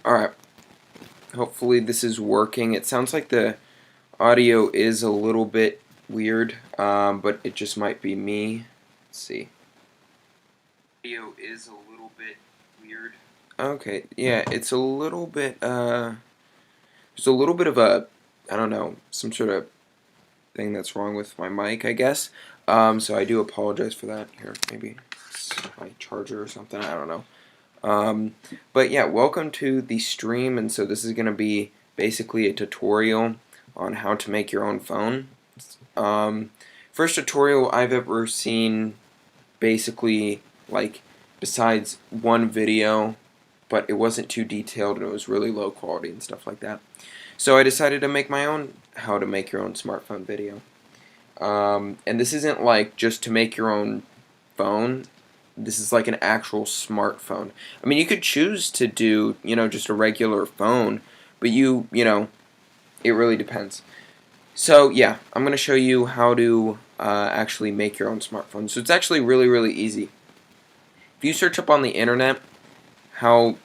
Alright, hopefully this is working. It sounds like the audio is a little bit weird, but it just might be me. Let's see. Audio is a little bit weird. Okay, yeah, it's a little bit, there's a little bit of a, I don't know, some sort of thing that's wrong with my mic, I guess. So I do apologize for that. Here, maybe it's my charger or something, I don't know. But yeah, welcome to the stream, and so this is going to be basically a tutorial on how to make your own phone. First tutorial I've ever seen, basically, like, besides one video, but it wasn't too detailed and it was really low quality and stuff like that. So I decided to make my own how to make your own smartphone video. And this isn't like just to make your own phone. This is like an actual smartphone. I mean, you could choose to do, just a regular phone, but it really depends. So yeah, I'm going to show you how to actually make your own smartphone. So it's actually really, really easy. If you search up on the internet how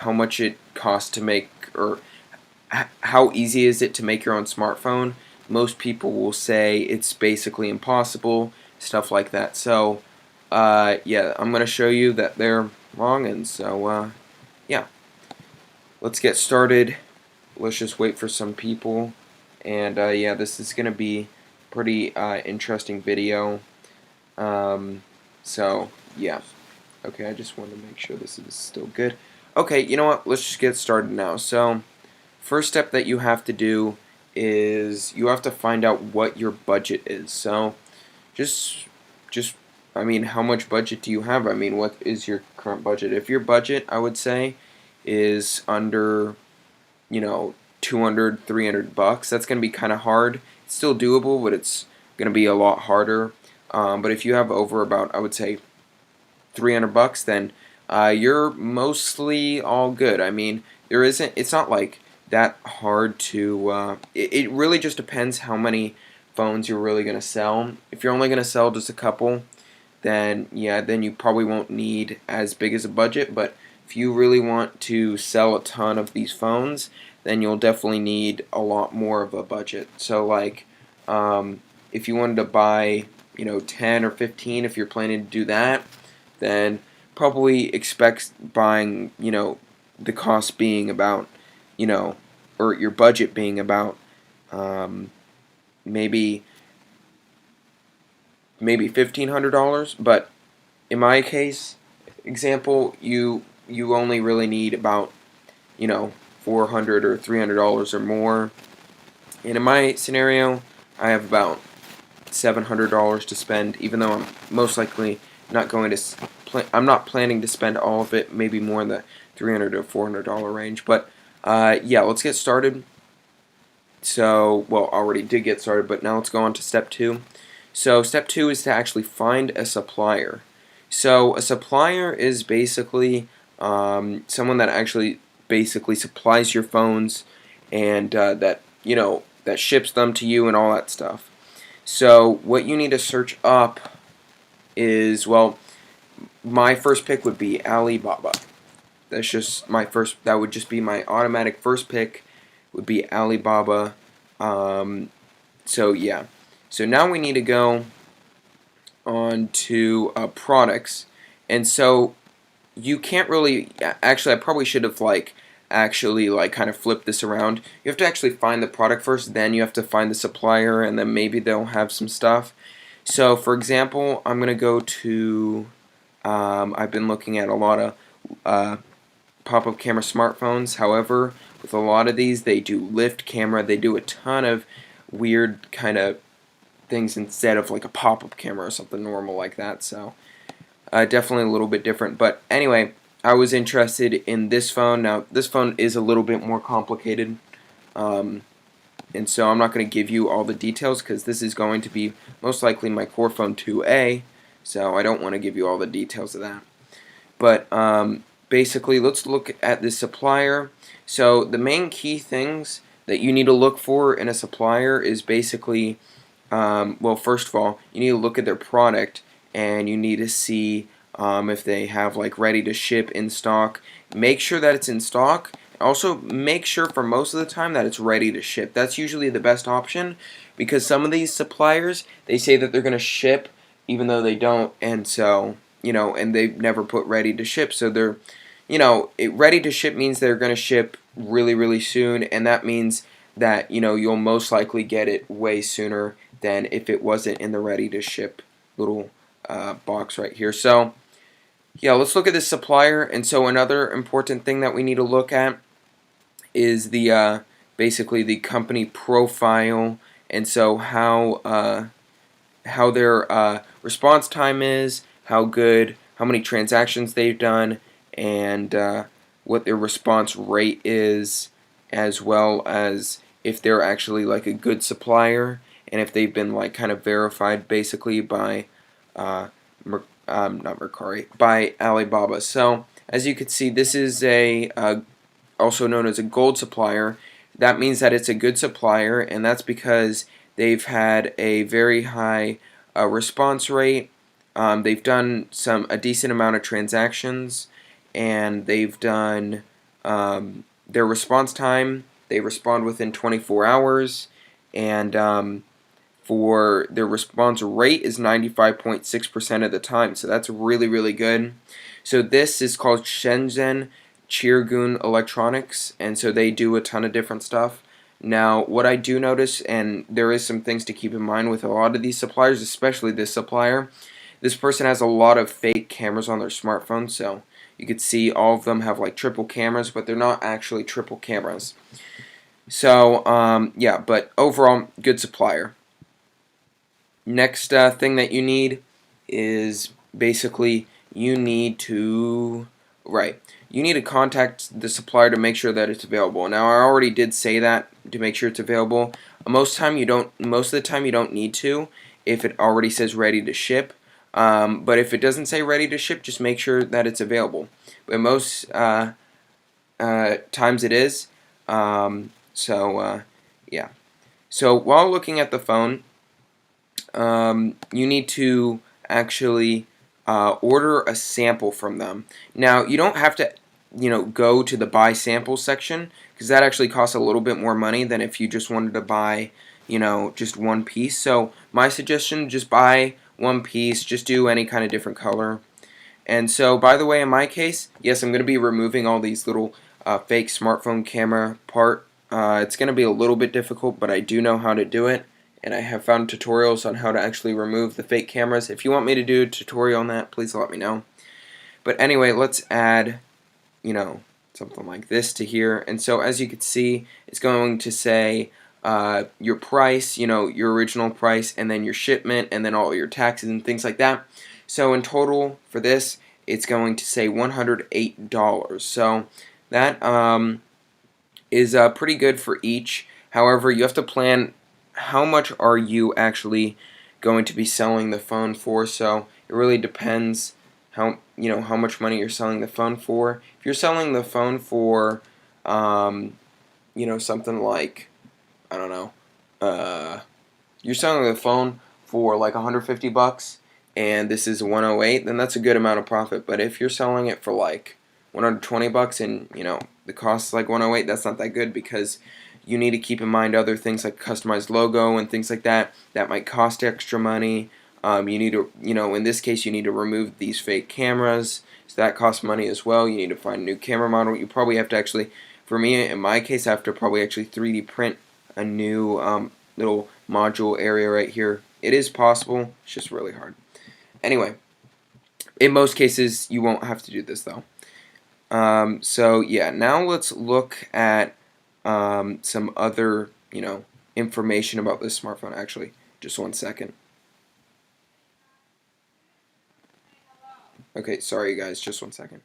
much it costs to make, or how easy is it to make your own smartphone, most people will say it's basically impossible, stuff like that. So yeah, I'm going to show you that they're wrong, and so yeah, let's get started. Let's just wait for some people, and yeah, this is going to be pretty interesting video. So yeah, okay, I just want to make sure this is still good. Okay, you know what, let's just get started now. So first step that you have to do is you have to find out what your budget is. So just I mean, how much budget do you have? I mean, what is your current budget? If your budget, I would say, is under, 200, 300 bucks, that's going to be kind of hard. It's still doable, but it's going to be a lot harder. But if you have over about, I would say, 300 bucks, then you're mostly all good. I mean, it's not like that hard to, it really just depends how many phones you're really going to sell. If you're only going to sell just a couple, then yeah, then you probably won't need as big as a budget. But if you really want to sell a ton of these phones, then you'll definitely need a lot more of a budget. So like, if you wanted to buy, 10 or 15, if you're planning to do that, then probably expect buying, the cost being about, or your budget being about, maybe $1,500. But in my case, example, you only really need about, $400 or $300 or more. And in my scenario, I have about $700 to spend, even though I'm most likely not going to I'm not planning to spend all of it, maybe more in the $300 to $400 range. But yeah, let's get started. So, well, already did get started, but now let's go on to step 2. So step 2 is to actually find a supplier. So a supplier is basically someone that actually basically supplies your phones, and that ships them to you and all that stuff. So what you need to search up is, well, my first pick would be Alibaba. That's just my first. That would just be my automatic first pick. Would be Alibaba. So yeah. So now we need to go on to products, and so you can't really. Actually, I probably should have kind of flipped this around. You have to actually find the product first, then you have to find the supplier, and then maybe they'll have some stuff. So for example, I'm gonna go to. I've been looking at a lot of pop-up camera smartphones. However, with a lot of these, they do lift camera. They do a ton of weird kind of things instead of like a pop-up camera or something normal like that. So definitely a little bit different. But anyway, I was interested in this phone. Now this phone is a little bit more complicated, and so I'm not going to give you all the details because this is going to be most likely my Core Phone 2A. So I don't want to give you all the details of that. But basically, let's look at the supplier. So the main key things that you need to look for in a supplier is basically, well, first of all, you need to look at their product, and you need to see if they have like ready to ship in stock. Make sure that it's in stock. Also, make sure for most of the time that it's ready to ship. That's usually the best option, because some of these suppliers, they say that they're going to ship even though they don't, and so, and they've never put ready to ship, so they're, ready to ship means they're going to ship really, really soon, and that means that, you'll most likely get it way sooner than if it wasn't in the ready to ship little box right here. So, yeah, let's look at this supplier. And so another important thing that we need to look at is the basically the company profile, and so how their response time is, how many transactions they've done, and what their response rate is, as well as if they're actually like a good supplier, and if they've been like kind of verified basically by not Mercari, by Alibaba. So as you can see, this is also known as a gold supplier. That means that it's a good supplier, and that's because they've had a very high response rate. They've done a decent amount of transactions, and they've done their response time. They respond within 24 hours, and for their response rate is 95.6% of the time. So that's really, really good. So this is called Shenzhen Chirgun Electronics, and so they do a ton of different stuff. Now, what I do notice, and there is some things to keep in mind with a lot of these suppliers, especially this supplier, this person has a lot of fake cameras on their smartphone, so you could see all of them have like triple cameras, but they're not actually triple cameras. So, yeah, but overall, good supplier. Next thing that you need is basically you need to contact the supplier to make sure that it's available. Now I already did say that to make sure it's available. Most of the time you don't need to if it already says ready to ship. But if it doesn't say ready to ship, just make sure that it's available. But most times it is. Yeah. So while looking at the phone, you need to actually order a sample from them. Now, you don't have to, go to the buy sample section, because that actually costs a little bit more money than if you just wanted to buy, just one piece. So my suggestion, just buy one piece, just do any kind of different color. And so, by the way, in my case, yes, I'm going to be removing all these little fake smartphone camera part. It's going to be a little bit difficult, but I do know how to do it, and I have found tutorials on how to actually remove the fake cameras. If you want me to do a tutorial on that, please let me know. But anyway, let's add, something like this to here. And so, as you can see, it's going to say your price, your original price, and then your shipment, and then all your taxes and things like that. So in total for this, it's going to say $108. So that is pretty good for each. However, you have to plan how much are you actually going to be selling the phone for. So it really depends how much money you're selling the phone for. If you're selling the phone for something like, I don't know, you're selling the phone for like 150 bucks and this is 108, then that's a good amount of profit. But if you're selling it for like 120 bucks and the cost is like 108, that's not that good, because you need to keep in mind other things like customized logo and things like that might cost extra money. You need to, in this case, you need to remove these fake cameras, so that costs money as well. You need to find a new camera model. You probably have to actually, for me, in my case, I have to probably actually 3D print a new little module area right here. It is possible, it's just really hard. Anyway, in most cases, you won't have to do this though. So yeah, now let's look at some other, information about this smartphone. Actually, just one second. Okay, sorry guys, just one second.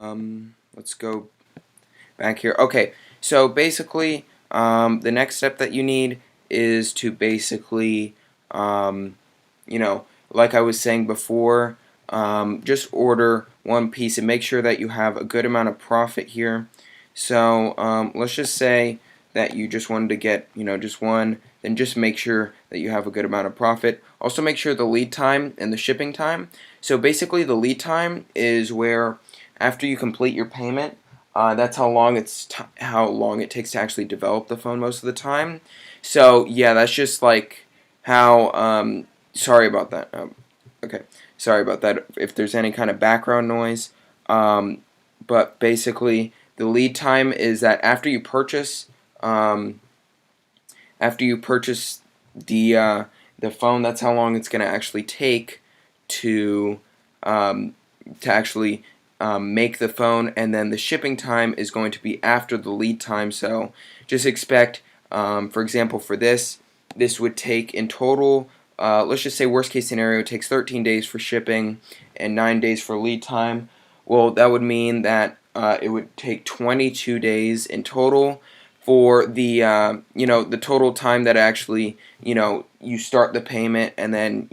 Let's go back here. Okay, so basically, the next step that you need is to basically, you know, like I was saying before, just order one piece and make sure that you have a good amount of profit here. So let's just say that you just wanted to get, just one, then just make sure that you have a good amount of profit. Also make sure the lead time and the shipping time. So basically the lead time is where after you complete your payment, that's how long it takes to actually develop the phone most of the time. So yeah, that's just like how. Sorry about that. Okay, sorry about that. If there's any kind of background noise, but basically the lead time is that after you purchase the phone, that's how long it's going to actually take to um, actually make the phone, and then the shipping time is going to be after the lead time. So just expect, for example, for this would take in total, let's just say worst case scenario, it takes 13 days for shipping and 9 days for lead time. Well, that would mean that it would take 22 days in total for the total time that actually you start the payment, and then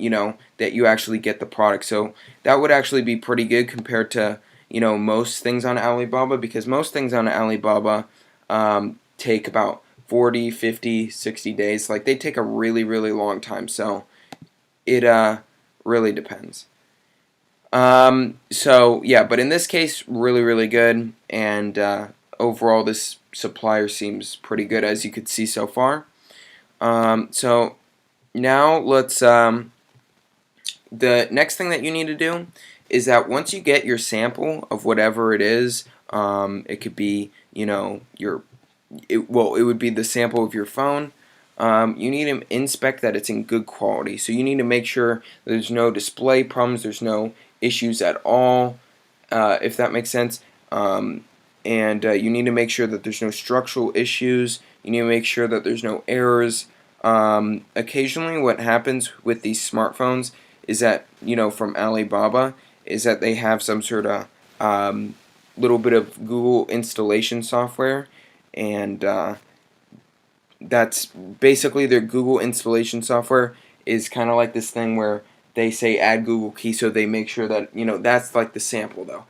that you actually get the product. So that would actually be pretty good compared to most things on Alibaba, because most things on Alibaba take about 40, 50, 60 days. Like, they take a really, really long time. So it really depends. So yeah, but in this case, really, really good, and overall, this supplier seems pretty good, as you could see so far. So now the next thing that you need to do is that once you get your sample of whatever it is, it could be, it would be the sample of your phone. You need to inspect that it's in good quality. So you need to make sure there's no display problems, there's no issues at all, if that makes sense. And you need to make sure that there's no structural issues. You need to make sure that there's no errors. Occasionally what happens with these smartphones is that, from Alibaba, is that they have some sort of little bit of Google installation software, and that's basically their Google installation software is kind of like this thing where they say add Google key, so they make sure that, that's like the sample though.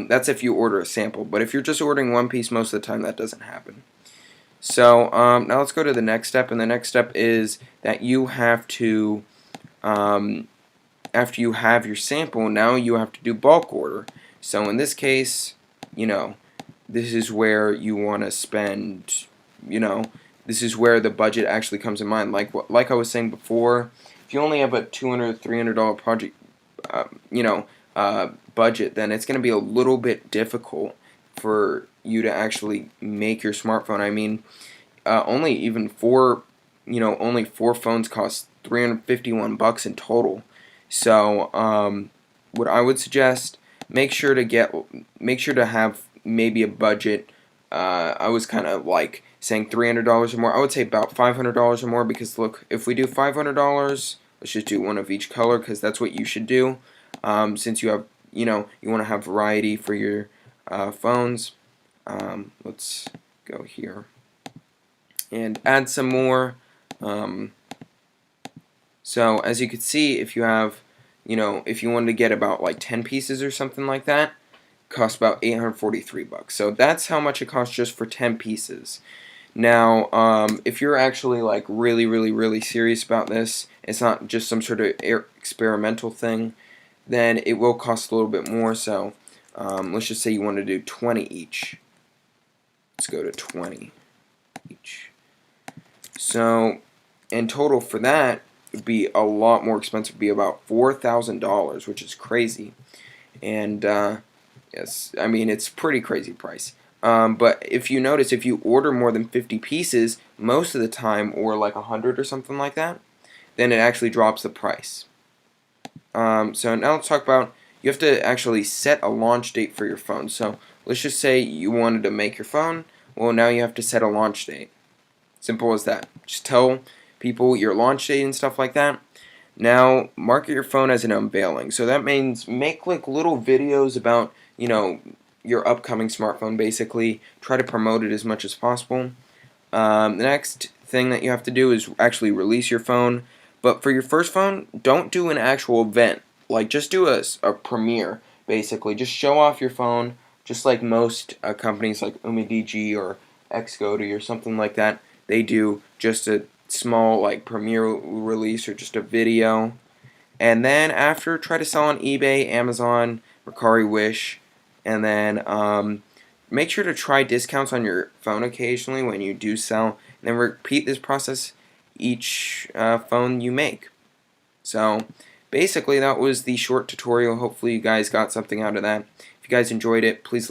That's if you order a sample, but if you're just ordering one piece, most of the time that doesn't happen. So now let's go to the next step, and the next step is that you have to, after you have your sample, now you have to do bulk order. So in this case, this is where you want to spend, this is where the budget actually comes in mind. Like I was saying before, if you only have a $200, $300 project, budget, then it's going to be a little bit difficult for you to actually make your smartphone. I mean, only four phones cost $351 in total. So, what I would suggest, make sure to have maybe a budget. I was kind of like saying $300 or more. I would say about $500 or more, because look, if we do $500, let's just do one of each color, because that's what you should do. Since you have, you want to have variety for your phones. Let's go here and add some more. So as you can see, if you have, if you wanted to get about like 10 pieces or something like that, it costs about $843. So that's how much it costs just for 10 pieces. Now, if you're actually like really, really, really serious about this, it's not just some sort of experimental thing, then it will cost a little bit more. So let's just say you want to do 20 each. Let's go to 20 each. So in total for that, it'd be a lot more expensive. It'd be about $4,000, which is crazy. And yes, I mean, it's pretty crazy price. But if you notice, if you order more than 50 pieces, most of the time, or like 100 or something like that, then it actually drops the price. So now let's talk about, you have to actually set a launch date for your phone. So let's just say you wanted to make your phone. Well, now you have to set a launch date. Simple as that. Just tell people your launch date and stuff like that. Now, market your phone as an unveiling. So that means make like little videos about, your upcoming smartphone. Basically, try to promote it as much as possible. The next thing that you have to do is actually release your phone. But for your first phone, don't do an actual event. Like, just do a premiere, basically. Just show off your phone, just like most companies like UmiDigi or Xcode or something like that. They do just a small, like, premiere release or just a video. And then after, try to sell on eBay, Amazon, Mercari Wish, and then make sure to try discounts on your phone occasionally when you do sell, and then repeat this process each phone you make. So basically that was the short tutorial. Hopefully you guys got something out of that. If you guys enjoyed it, please